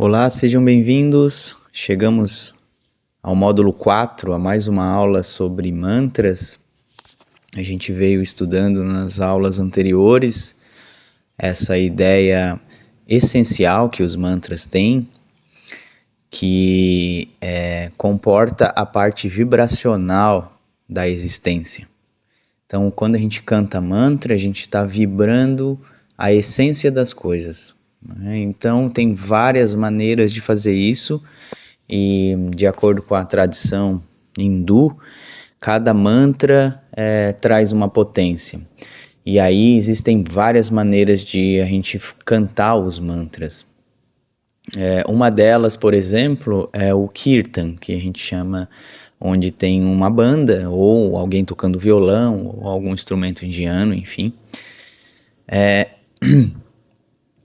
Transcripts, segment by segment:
Olá, sejam bem-vindos. Chegamos ao módulo 4, a mais uma aula sobre mantras. A gente veio estudando nas aulas anteriores essa ideia essencial que os mantras têm, que comporta a parte vibracional da existência. Então, quando a gente canta mantra, a gente está vibrando a essência das coisas. Então, tem várias maneiras de fazer isso e, de acordo com a tradição hindu, cada mantra traz uma potência. E aí existem várias maneiras de a gente cantar os mantras. Uma delas, por exemplo, é o Kirtan, que a gente chama, onde tem uma banda, ou alguém tocando violão, ou algum instrumento indiano, enfim.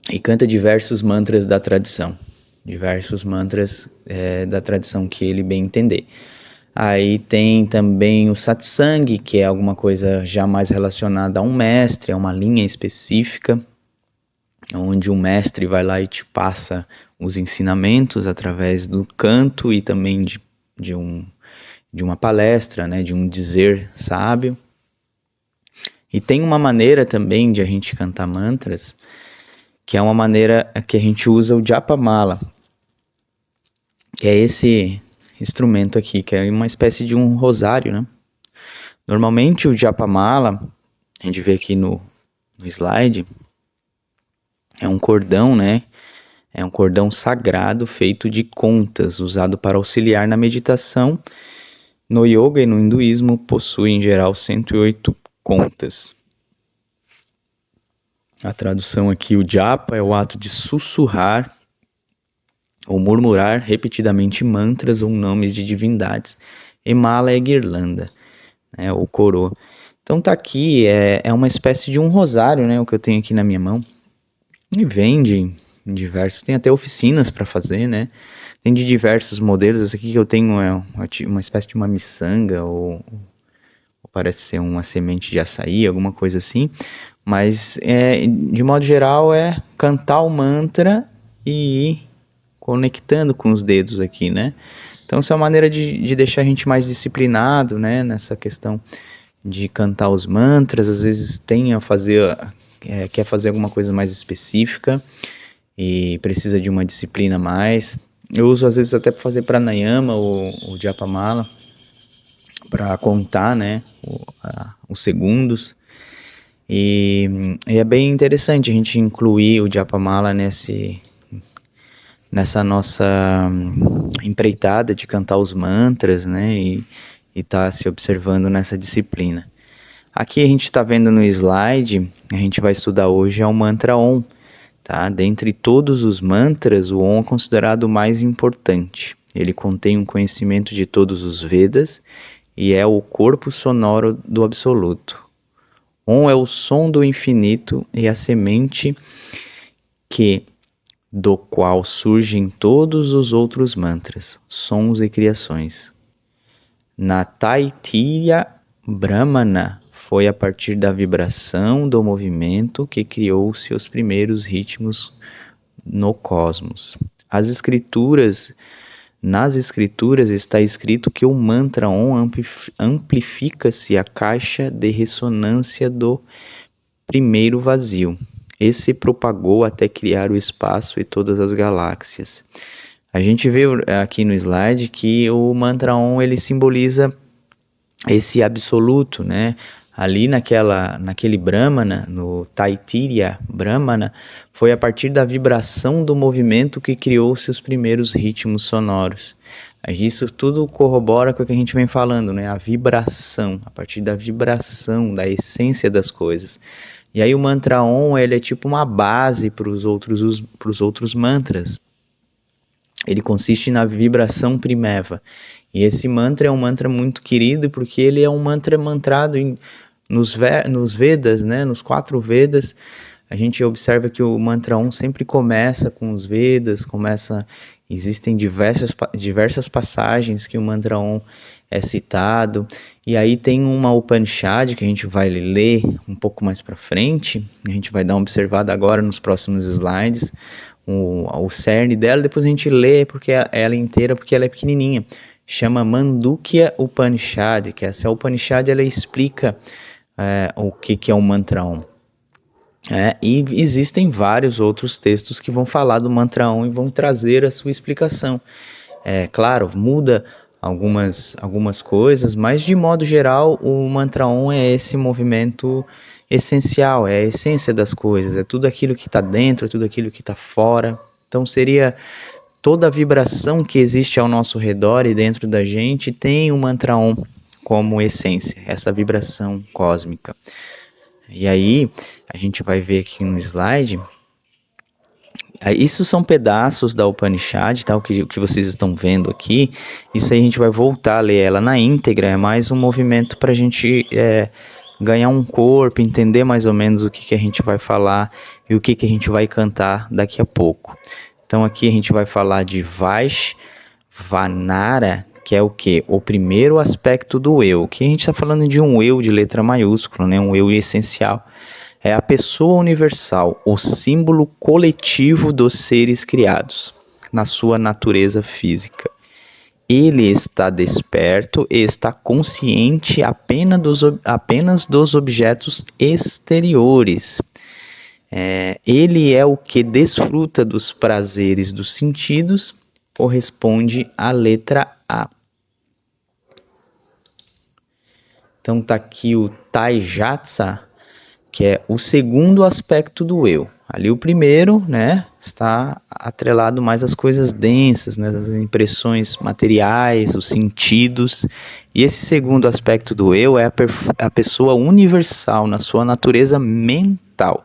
E canta diversos mantras da tradição. Diversos mantras da tradição que ele bem entender. Aí tem também o satsang, que é alguma coisa já mais relacionada a um mestre, a uma linha específica, onde um mestre vai lá e te passa os ensinamentos através do canto e também de uma palestra, né, de um dizer sábio. E tem uma maneira também de a gente cantar mantras, que é uma maneira que a gente usa o Japamala, que é esse instrumento aqui, que é uma espécie de um rosário, né? Normalmente o Japamala, a gente vê aqui no slide, é um cordão, né? É um cordão sagrado feito de contas, usado para auxiliar na meditação. No yoga e no hinduísmo possui em geral 108 contas. A tradução aqui, o japa é o ato de sussurrar ou murmurar repetidamente mantras ou nomes de divindades. E mala é guirlanda, né, ou coroa. Então tá aqui, é uma espécie de um rosário, né, o que eu tenho aqui na minha mão. E vende em diversos, tem até oficinas para fazer, né? Tem de diversos modelos. Esse aqui que eu tenho é uma espécie de uma miçanga, ou parece ser uma semente de açaí, alguma coisa assim. Mas, de modo geral, é cantar o mantra e ir conectando com os dedos aqui, né? Então, isso é uma maneira de deixar a gente mais disciplinado, né? Nessa questão de cantar os mantras. Às vezes quer fazer alguma coisa mais específica e precisa de uma disciplina a mais. Eu uso, às vezes, até para fazer pranayama ou o Japamala, para contar, né? Os segundos. E é bem interessante a gente incluir o Japamala nessa nossa empreitada de cantar os mantras, né, e tá se observando nessa disciplina. Aqui a gente está vendo no slide, a gente vai estudar hoje é o mantra Om, tá? Dentre todos os mantras, o Om é considerado o mais importante. Ele contém um conhecimento de todos os Vedas e é o corpo sonoro do Absoluto. Om é o som do infinito e a semente do qual surgem todos os outros mantras, sons e criações. Na Taittiriya Brahmana foi a partir da vibração do movimento que criou seus primeiros ritmos no cosmos. Nas escrituras está escrito que o mantra Om amplifica-se a caixa de ressonância do primeiro vazio e se propagou até criar o espaço e todas as galáxias. A gente vê aqui no slide que o mantra Om ele simboliza esse absoluto, né? Ali naquele Brahmana, no Taittiriya Brahmana, foi a partir da vibração do movimento que criou seus primeiros ritmos sonoros. Isso tudo corrobora com o que a gente vem falando, né? A vibração, a partir da vibração, da essência das coisas. E aí o mantra Om, ele é tipo uma base para os outros mantras. Ele consiste na vibração primeva. E esse mantra é um mantra muito querido porque ele é um mantra mantrado nos Vedas, né? Nos 4 Vedas. A gente observa que o mantra Om sempre começa com os Vedas, existem diversas passagens que o mantra Om é citado, e aí tem uma Upanishad que a gente vai ler um pouco mais para frente, a gente vai dar uma observada agora nos próximos slides, o cerne dela, depois a gente lê porque ela inteira, porque ela é pequenininha. Chama Mandukya Upanishad, que essa Upanishad ela explica o que é o Mantra Om. E existem vários outros textos que vão falar do Mantra Om e vão trazer a sua explicação. Claro, muda algumas coisas, mas de modo geral o Mantra Om é esse movimento essencial, é a essência das coisas, é tudo aquilo que está dentro, é tudo aquilo que está fora. Então seria toda a vibração que existe ao nosso redor e dentro da gente tem o Mantra Om como essência, essa vibração cósmica. E aí, a gente vai ver aqui no slide, isso são pedaços da Upanishad, tá? O que vocês estão vendo aqui, isso aí a gente vai voltar a ler ela na íntegra, é mais um movimento para a gente ganhar um corpo, entender mais ou menos o que a gente vai falar e o que a gente vai cantar daqui a pouco. Então aqui a gente vai falar de Vaishvanara, que é o quê? O primeiro aspecto do eu, que a gente está falando de um eu de letra maiúscula, né? Um eu essencial. É a pessoa universal, o símbolo coletivo dos seres criados, na sua natureza física. Ele está desperto e está consciente apenas dos objetos exteriores. Ele é o que desfruta dos prazeres dos sentidos, corresponde à letra A. Então tá aqui o Taijatsa, que é o segundo aspecto do eu. Ali o primeiro, né, está atrelado mais às coisas densas, né, as impressões materiais, os sentidos. E esse segundo aspecto do eu é a pessoa universal na sua natureza mental.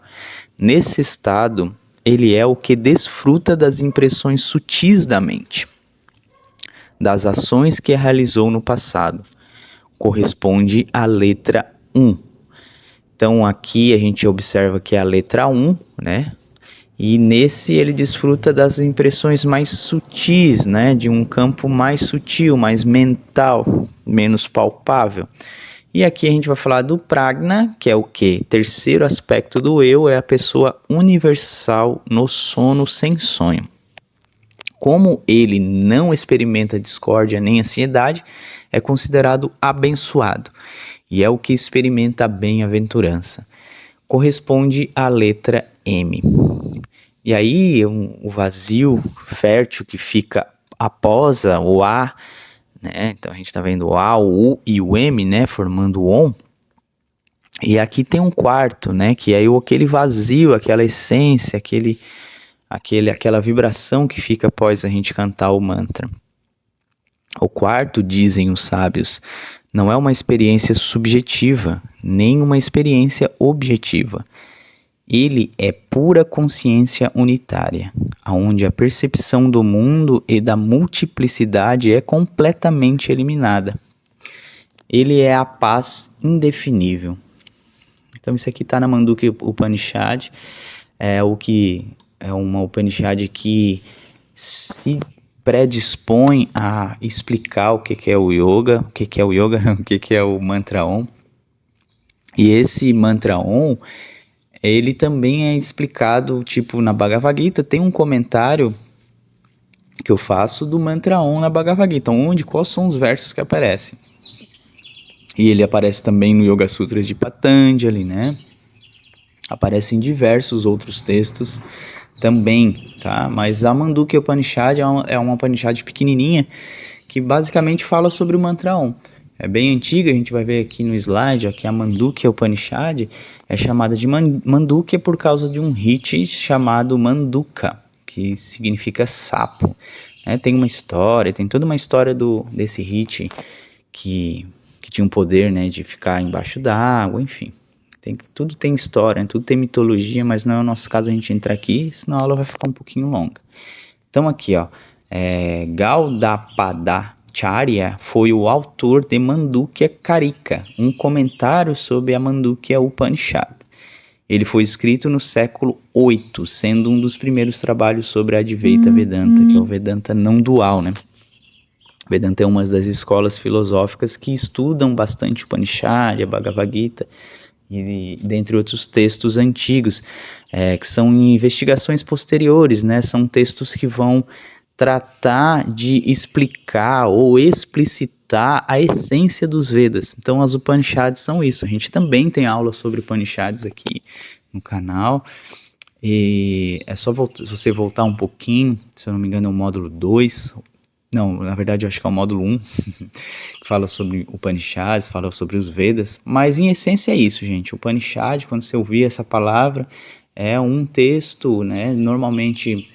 Nesse estado, ele é o que desfruta das impressões sutis da mente, das ações que realizou no passado. Corresponde à letra 1. Então aqui a gente observa que é a letra 1, né? E nesse ele desfruta das impressões mais sutis, né? De um campo mais sutil, mais mental, menos palpável. E aqui a gente vai falar do Prajna, que é o quê? Terceiro aspecto do eu, é a pessoa universal no sono sem sonho. Como ele não experimenta discórdia nem ansiedade, é considerado abençoado e é o que experimenta a bem-aventurança. Corresponde à letra M. E aí o vazio fértil que fica após o A, né? Então a gente está vendo o A, o U e o M, né? Formando o OM. E aqui tem um quarto, né? Que é aquele vazio, aquela essência, aquela vibração que fica após a gente cantar o mantra. O quarto, dizem os sábios, não é uma experiência subjetiva, nem uma experiência objetiva. Ele é pura consciência unitária, onde a percepção do mundo e da multiplicidade é completamente eliminada. Ele é a paz indefinível. Então isso aqui está na Mandukya Upanishad, é uma Upanishad que se predispõe a explicar o que é o yoga, o que é o Mantra Om. E esse Mantra Om, ele também é explicado, tipo, na Bhagavad Gita, tem um comentário que eu faço do Mantra Om na Bhagavad Gita, quais são os versos que aparecem. E ele aparece também no Yoga Sutras de Patanjali, né? Aparecem diversos outros textos também, tá? Mas a Mandukya Upanishad é uma Upanishad pequenininha que basicamente fala sobre o Mantra Om. É bem antiga, a gente vai ver aqui no slide, ó, que a Mandukya Upanishad é chamada de Mandukya por causa de um rite chamado Manduka, que significa sapo. Né? Tem toda uma história desse rite que tinha um poder, né, de ficar embaixo d'água, enfim. Tudo tem história, tudo tem mitologia, mas não é o nosso caso a gente entrar aqui, senão a aula vai ficar um pouquinho longa. Então aqui, ó, Gaudapadacharya foi o autor de Mandukya Karika, um comentário sobre a Mandukya Upanishad. Ele foi escrito no século VIII, sendo um dos primeiros trabalhos sobre a Advaita Vedanta, que é o Vedanta não dual, né? Vedanta é uma das escolas filosóficas que estudam bastante Upanishad, a Bhagavad Gita, e dentre outros textos antigos, que são investigações posteriores, né? São textos que vão tratar de explicar ou explicitar a essência dos Vedas. Então as Upanishads são isso. A gente também tem aula sobre Upanishads aqui no canal. E é só você voltar um pouquinho, se eu não me engano é o módulo 2, não, na verdade eu acho que é o módulo 1, que fala sobre Upanishads, fala sobre os Vedas, mas em essência é isso, gente. O Upanishad, quando você ouvir essa palavra, é um texto, né, normalmente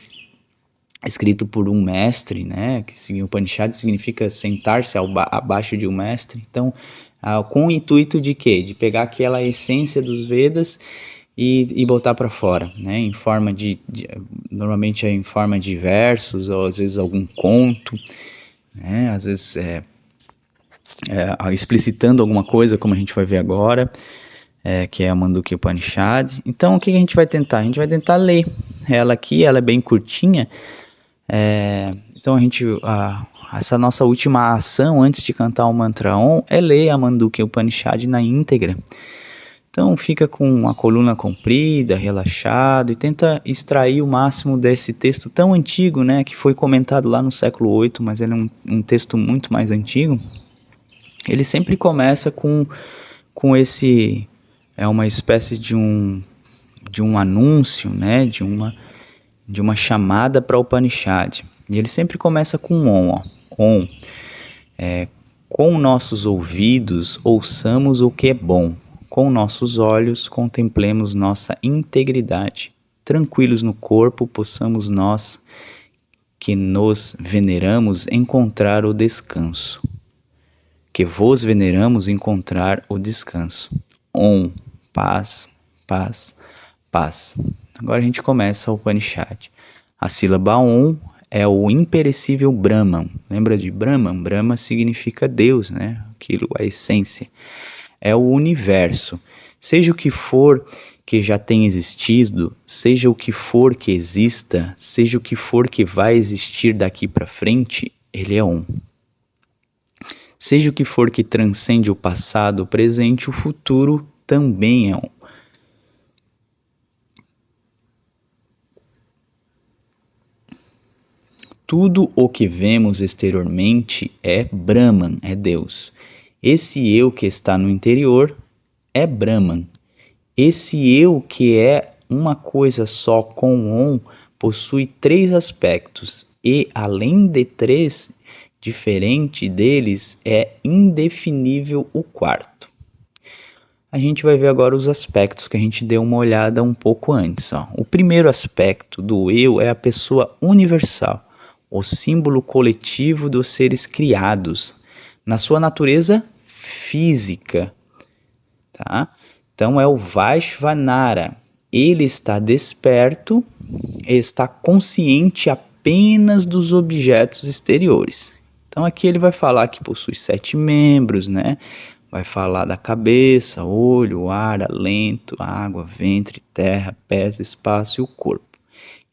escrito por um mestre, né, que o Upanishad significa sentar-se abaixo de um mestre, então, com o intuito de quê? De pegar aquela essência dos Vedas e botar para fora, né, em forma normalmente é em forma de versos, ou às vezes algum conto, né, às vezes explicitando alguma coisa, como a gente vai ver agora, que é a Mandukya Upanishad. Então, o que a gente vai tentar? A gente vai tentar ler ela aqui, ela é bem curtinha. Então, essa nossa última ação antes de cantar o mantra Om é ler a Mandukya Upanishad na íntegra. Então, fica com a coluna comprida, relaxado, e tenta extrair o máximo desse texto tão antigo, né, que foi comentado lá no século VIII, mas ele é um texto muito mais antigo. Ele sempre começa com esse, uma espécie de um anúncio, né, de uma chamada para o Upanishad. E ele sempre começa com Om, ó. Om. Com nossos ouvidos ouçamos o que é bom, com nossos olhos contemplemos nossa integridade. Tranquilos no corpo possamos nós, que nos veneramos, encontrar o descanso. Que vos veneramos encontrar o descanso. Om, paz, paz, paz. Agora a gente começa o Upanishad. A sílaba Om é o imperecível Brahman. Lembra de Brahman? Brahma significa Deus, né? Aquilo, a essência. É o universo. Seja o que for que já tenha existido, seja o que for que exista, seja o que for que vai existir daqui para frente, ele é Om. Seja o que for que transcende o passado, o presente, o futuro também é Om. Tudo o que vemos exteriormente é Brahman, é Deus. Esse eu que está no interior é Brahman. Esse eu que é uma coisa só com Om possui 3 aspectos e, além de 3, diferente deles, é indefinível o 4º. A gente vai ver agora os aspectos que a gente deu uma olhada um pouco antes. Ó. O primeiro aspecto do eu é a pessoa universal, o símbolo coletivo dos seres criados, na sua natureza física. Tá? Então é o Vaishvanara. Ele está desperto e está consciente apenas dos objetos exteriores. Então aqui ele vai falar que possui 7 membros, né? Vai falar da cabeça, olho, ar, alento, água, ventre, terra, pés, espaço e o corpo.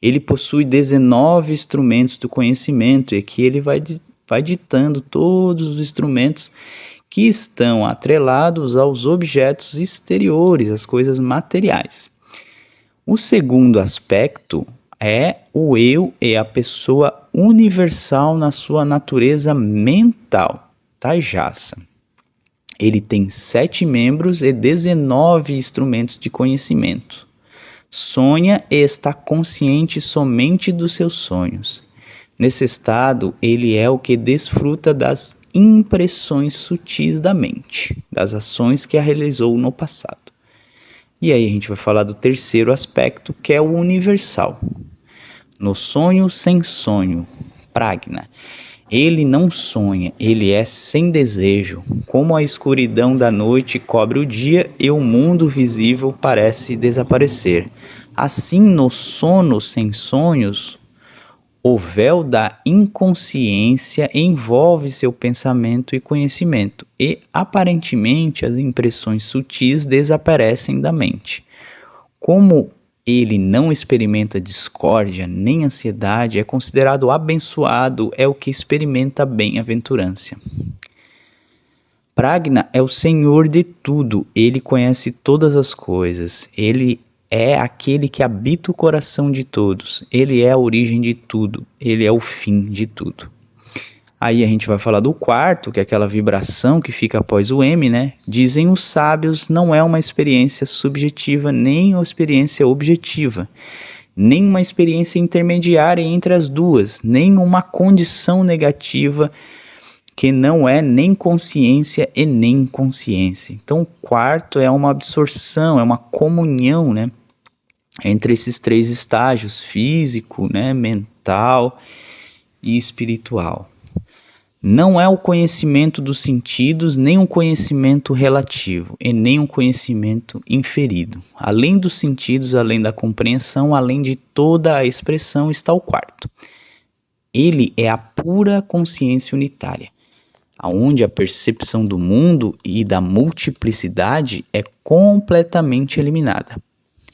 Ele possui 19 instrumentos do conhecimento e aqui ele vai ditando todos os instrumentos que estão atrelados aos objetos exteriores, às coisas materiais. O segundo aspecto é o eu e a pessoa universal na sua natureza mental, Taijasa. Ele tem 7 membros e 19 instrumentos de conhecimento. Sonha e está consciente somente dos seus sonhos. Nesse estado, ele é o que desfruta das impressões sutis da mente, das ações que a realizou no passado. E aí a gente vai falar do terceiro aspecto, que é o universal. No sonho sem sonho, Prajna. Ele não sonha, ele é sem desejo, como a escuridão da noite cobre o dia e o mundo visível parece desaparecer. Assim, no sono sem sonhos, o véu da inconsciência envolve seu pensamento e conhecimento, e aparentemente as impressões sutis desaparecem da mente. Como ele não experimenta discórdia nem ansiedade, é considerado abençoado, é o que experimenta bem-aventurança. Prajna é o senhor de tudo, ele conhece todas as coisas, ele é aquele que habita o coração de todos, ele é a origem de tudo, ele é o fim de tudo. Aí a gente vai falar do quarto, que é aquela vibração que fica após o M, né? Dizem os sábios, não é uma experiência subjetiva nem uma experiência objetiva, nem uma experiência intermediária entre as duas, nem uma condição negativa que não é nem consciência e nem inconsciência. Então, o quarto é uma absorção, é uma comunhão, né, entre esses três estágios, físico, né, mental e espiritual. Não é o conhecimento dos sentidos, nem um conhecimento relativo, e nem um conhecimento inferido. Além dos sentidos, além da compreensão, além de toda a expressão, está o quarto. Ele é a pura consciência unitária, onde a percepção do mundo e da multiplicidade é completamente eliminada.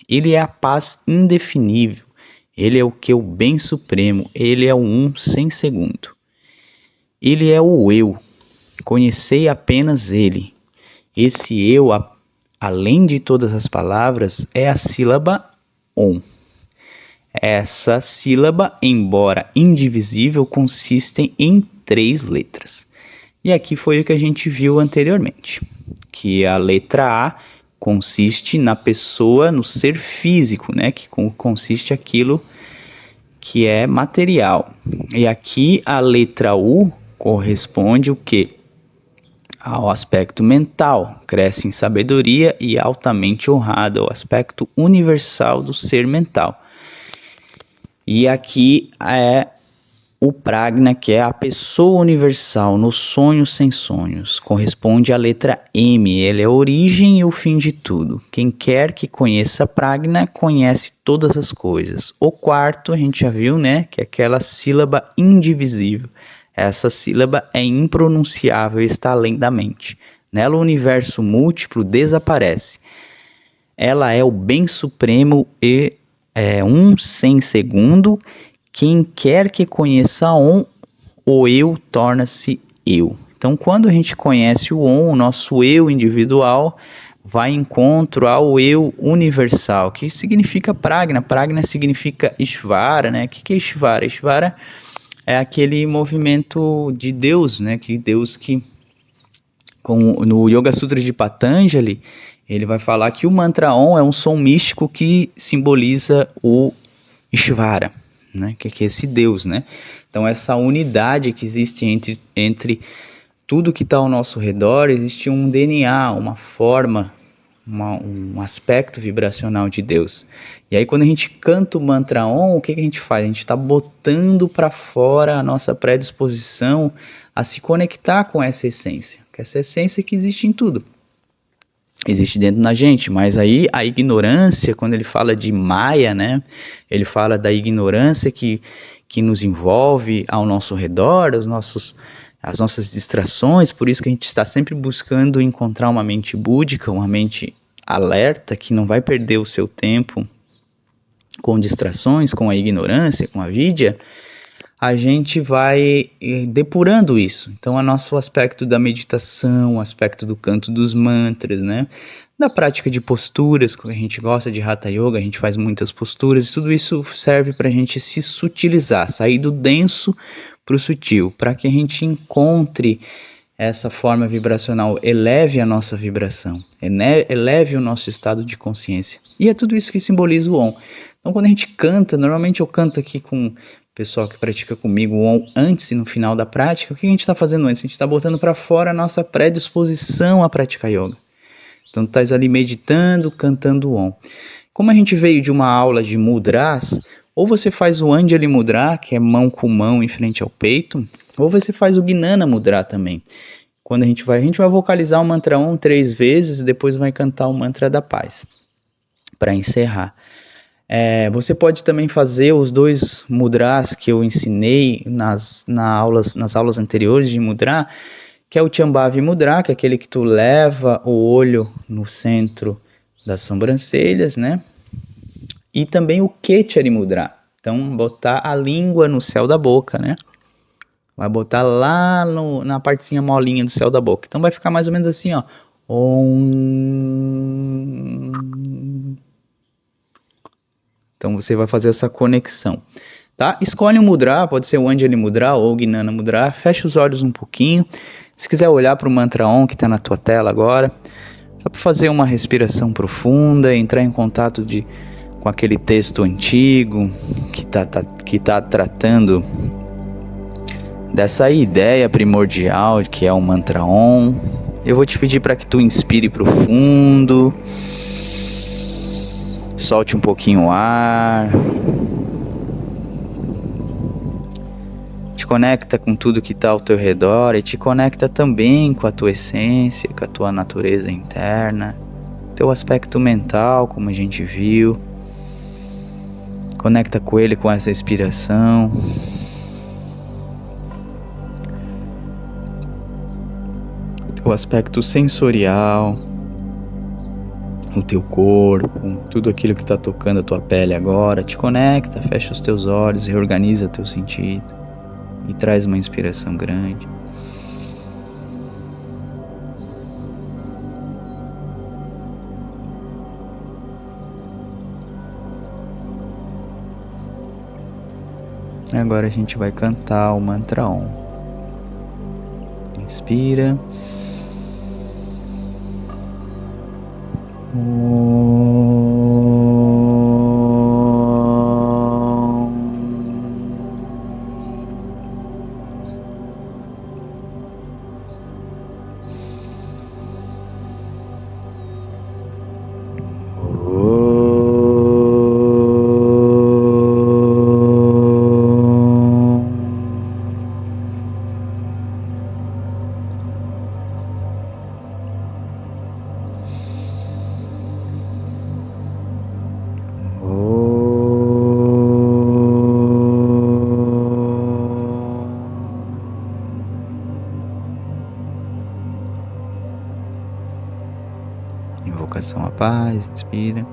Ele é a paz indefinível, ele é o que é o bem supremo, ele é o um sem segundo. Ele é o eu, conhecei apenas ele. Esse eu, além de todas as palavras, é a sílaba Om. Essa sílaba, embora indivisível, consiste em 3 letras. E aqui foi o que a gente viu anteriormente, que a letra A consiste na pessoa, no ser físico, né? Que consiste aquilo que é material. E aqui a letra U corresponde o quê? Ao aspecto mental, cresce em sabedoria e altamente honrado, ao aspecto universal do ser mental. E aqui é o Prajna, que é a pessoa universal, no sonho sem sonhos, corresponde à letra M, ele é a origem e o fim de tudo. Quem quer que conheça Prajna, conhece todas as coisas. O quarto, a gente já viu, né, que é aquela sílaba indivisível. Essa sílaba é impronunciável e está além da mente. Nela o universo múltiplo desaparece. Ela é o bem supremo e um sem segundo. Quem quer que conheça Om, o eu torna-se eu. Então, quando a gente conhece o Om, o nosso eu individual vai em encontro ao eu universal, que significa Prajna. Prajna significa Ishvara, né? O que é Ishvara? Ishvara é aquele movimento de Deus, né? Que Deus que, no Yoga Sutra de Patanjali, ele vai falar que o mantra Om é um som místico que simboliza o Ishvara, né? Que é esse Deus, né? Então, essa unidade que existe entre tudo que está ao nosso redor, existe um DNA, uma forma, um aspecto vibracional de Deus. E aí, quando a gente canta o mantra Om, o que a gente faz? A gente está botando para fora a nossa predisposição a se conectar com essa essência, que essa essência que existe em tudo. Existe dentro da gente, mas aí a ignorância, quando ele fala de Maya, né, ele fala da ignorância que nos envolve ao nosso redor, as nossas distrações, por isso que a gente está sempre buscando encontrar uma mente búdica, uma mente alerta, que não vai perder o seu tempo com distrações, com a ignorância, com a vidya. A gente vai depurando isso. Então, o nosso aspecto da meditação, o aspecto do canto dos mantras, né? Da prática de posturas, quando a gente gosta de Hatha Yoga, a gente faz muitas posturas, e tudo isso serve para a gente se sutilizar, sair do denso para o sutil, para que a gente encontre essa forma vibracional, eleve a nossa vibração, eleve o nosso estado de consciência. E é tudo isso que simboliza o Om. Então, quando a gente canta, normalmente eu canto aqui com o pessoal que pratica comigo o Om antes e no final da prática. O que a gente está fazendo antes? A gente está botando para fora a nossa predisposição a praticar yoga. Então, tu estás ali meditando, cantando o Om. Como a gente veio de uma aula de mudras, ou você faz o Anjali Mudra, que é mão com mão em frente ao peito, ou você faz o Gnana Mudra também. Quando a gente vai vocalizar o mantra Om 3 vezes e depois vai cantar o mantra da paz, para encerrar. Você pode também fazer os 2 mudras que eu ensinei nas aulas anteriores de mudra, que é o Chambhavi Mudra, que é aquele que tu leva o olho no centro das sobrancelhas, né? E também o Kechari Mudra, então botar a língua no céu da boca, né? Vai botar lá na partezinha molinha do céu da boca. Então vai ficar mais ou menos assim, ó. Om. Então você vai fazer essa conexão, tá? Escolhe um mudra, pode ser o Anjali Mudra ou o Gnana Mudra. Fecha os olhos um pouquinho. Se quiser olhar para o mantra Om que está na tua tela agora, só para fazer uma respiração profunda, entrar em contato com aquele texto antigo que tá tratando dessa ideia primordial que é o mantra Om. Eu vou te pedir para que tu inspire profundo, solte um pouquinho o ar, te conecta com tudo que está ao teu redor e te conecta também com a tua essência, com a tua natureza interna, teu aspecto mental, como a gente viu. Conecta com ele com essa inspiração. O aspecto sensorial, o teu corpo, tudo aquilo que está tocando a tua pele agora, te conecta, fecha os teus olhos, reorganiza teu sentido e traz uma inspiração grande. Agora a gente vai cantar o mantra Om. Inspira. Invocação à paz, inspira.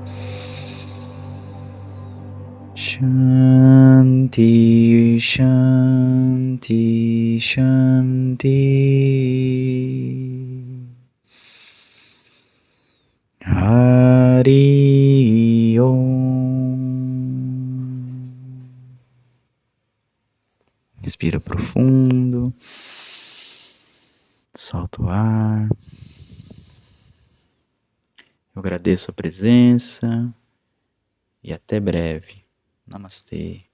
Shanti, Shanti, Shanti. Hari Om. Inspira profundo. Solta o ar. Eu agradeço a presença e até breve. Namastê.